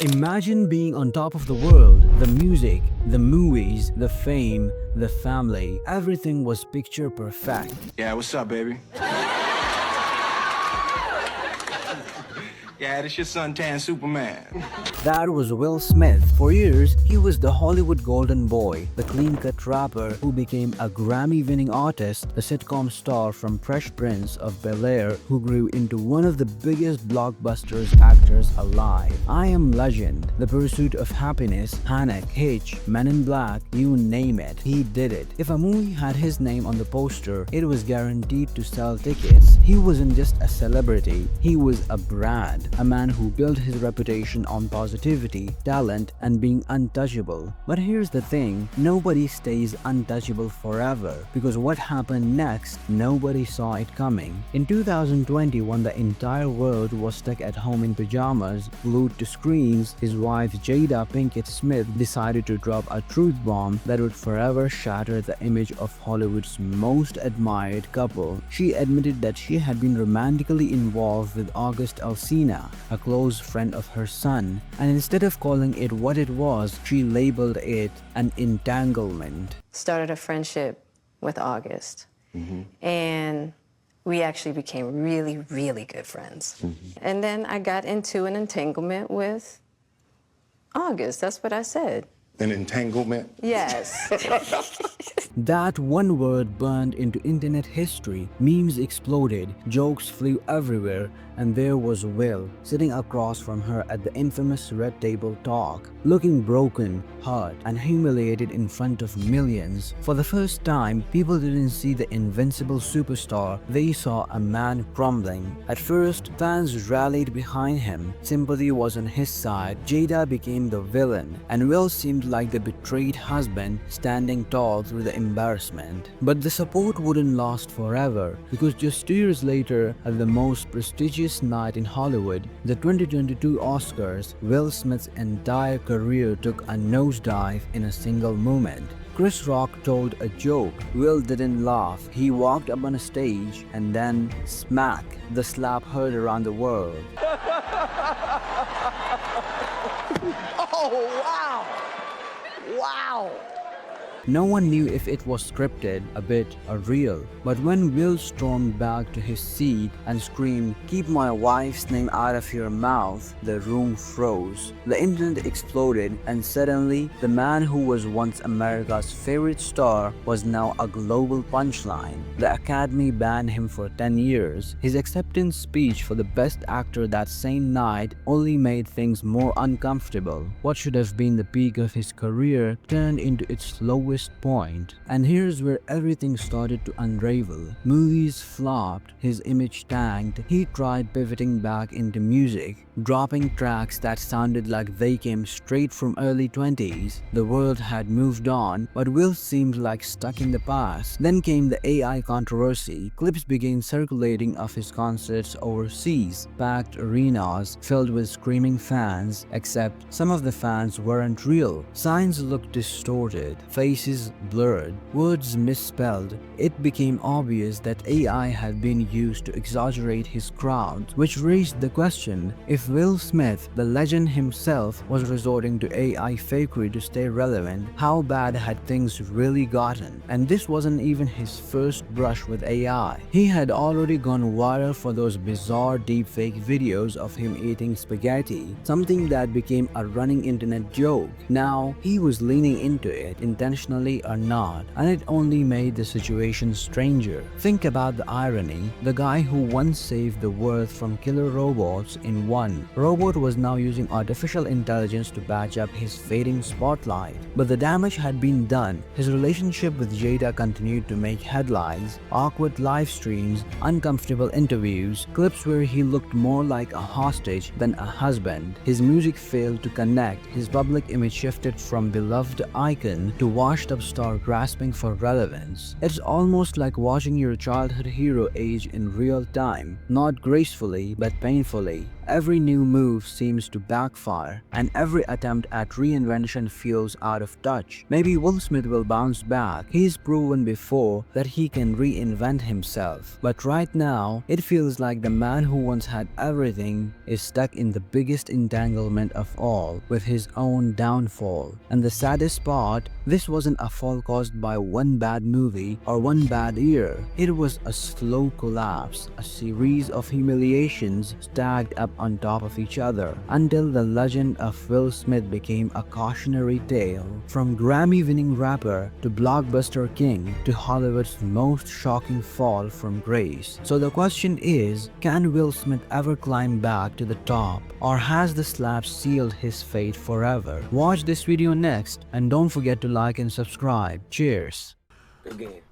Imagine being on top of the world. The music, the movies, the fame, the family, everything was picture perfect. Yeah, what's up, baby? Yeah, this your suntan Superman. That was Will Smith. For years, he was the Hollywood golden boy, the clean-cut rapper who became a Grammy-winning artist, the sitcom star from Fresh Prince of Bel-Air who grew into one of the biggest blockbusters actors alive. I Am Legend, The Pursuit of Happiness, Panic, Hitch, Men in Black, you name it, he did it. If a movie had his name on the poster, it was guaranteed to sell tickets. He wasn't just a celebrity, he was a brand. A man who built his reputation on positivity, talent, and being untouchable. But here's the thing, nobody stays untouchable forever, because what happened next, nobody saw it coming. In 2020, when the entire world was stuck at home in pajamas, glued to screens, his wife Jada Pinkett Smith decided to drop a truth bomb that would forever shatter the image of Hollywood's most admired couple. She admitted that she had been romantically involved with August Alsina, a close friend of her son, and instead of calling it what it was, she labeled it an entanglement. Started a friendship with August, and we actually became really, really good friends. And then I got into an entanglement with August. That's what I said. An entanglement? Yes. That one word burned into internet history. Memes exploded, jokes flew everywhere, and there was Will sitting across from her at the infamous Red Table Talk, looking broken, hurt, and humiliated in front of millions. For the first time, people didn't see the invincible superstar, they saw a man crumbling. At first, fans rallied behind him. Sympathy was on his side. Jada became the villain, and Will seemed like the betrayed husband standing tall through the embarrassment. But the support wouldn't last forever, because just 2 years later, at the most prestigious night in Hollywood, the 2022 Oscars, Will Smith's entire career took a nosedive in a single moment. Chris Rock told a joke. Will didn't laugh. He walked up on a stage and then smack, the slap heard around the world. Oh, wow! Wow! No one knew if it was scripted, a bit, or real. But when Will stormed back to his seat and screamed, "Keep my wife's name out of your mouth," the room froze. The internet exploded, and suddenly, the man who was once America's favorite star was now a global punchline. The Academy banned him for 10 years. His acceptance speech for the Best Actor that same night only made things more uncomfortable. What should have been the peak of his career turned into its lowest point. And here's where everything started to unravel. Movies flopped, his image tanked, he tried pivoting back into music, dropping tracks that sounded like they came straight from early 20s. The world had moved on, but Will seemed like stuck in the past. Then came the AI controversy. Clips began circulating of his concerts overseas, packed arenas filled with screaming fans, except some of the fans weren't real. Signs looked distorted, faces blurred, words misspelled. It became obvious that AI had been used to exaggerate his crowds, which raised the question, if Will Smith, the legend himself, was resorting to AI fakery to stay relevant, how bad had things really gotten? And this wasn't even his first brush with AI. He had already gone viral for those bizarre deepfake videos of him eating spaghetti, something that became a running internet joke. Now, he was leaning into it, intentionally or not, and it only made the situation stranger. Think about the irony. The guy who once saved the world from killer robots in one robot was now using artificial intelligence to patch up his fading spotlight. But the damage had been done. His relationship with Jada continued to make headlines, awkward live streams, uncomfortable interviews, clips where he looked more like a hostage than a husband. His music failed to connect. His public image shifted from beloved icon to washed up star grasping for relevance. It's almost like watching your childhood hero age in real time, not gracefully but painfully. Every new move seems to backfire, and every attempt at reinvention feels out of touch. Maybe Will Smith will bounce back. He's proven before that he can reinvent himself. But right now, it feels like the man who once had everything is stuck in the biggest entanglement of all, with his own downfall. And the saddest part, this wasn't a fall caused by one bad movie or one bad year. It was a slow collapse, a series of humiliations stacked up on top of each other, until the legend of Will Smith became a cautionary tale. From Grammy-winning rapper to blockbuster king to Hollywood's most shocking fall from grace. So the question is, can Will Smith ever climb back to the top, or has the slap sealed his fate forever? Watch this video next, and don't forget to like and subscribe. Cheers! Good game.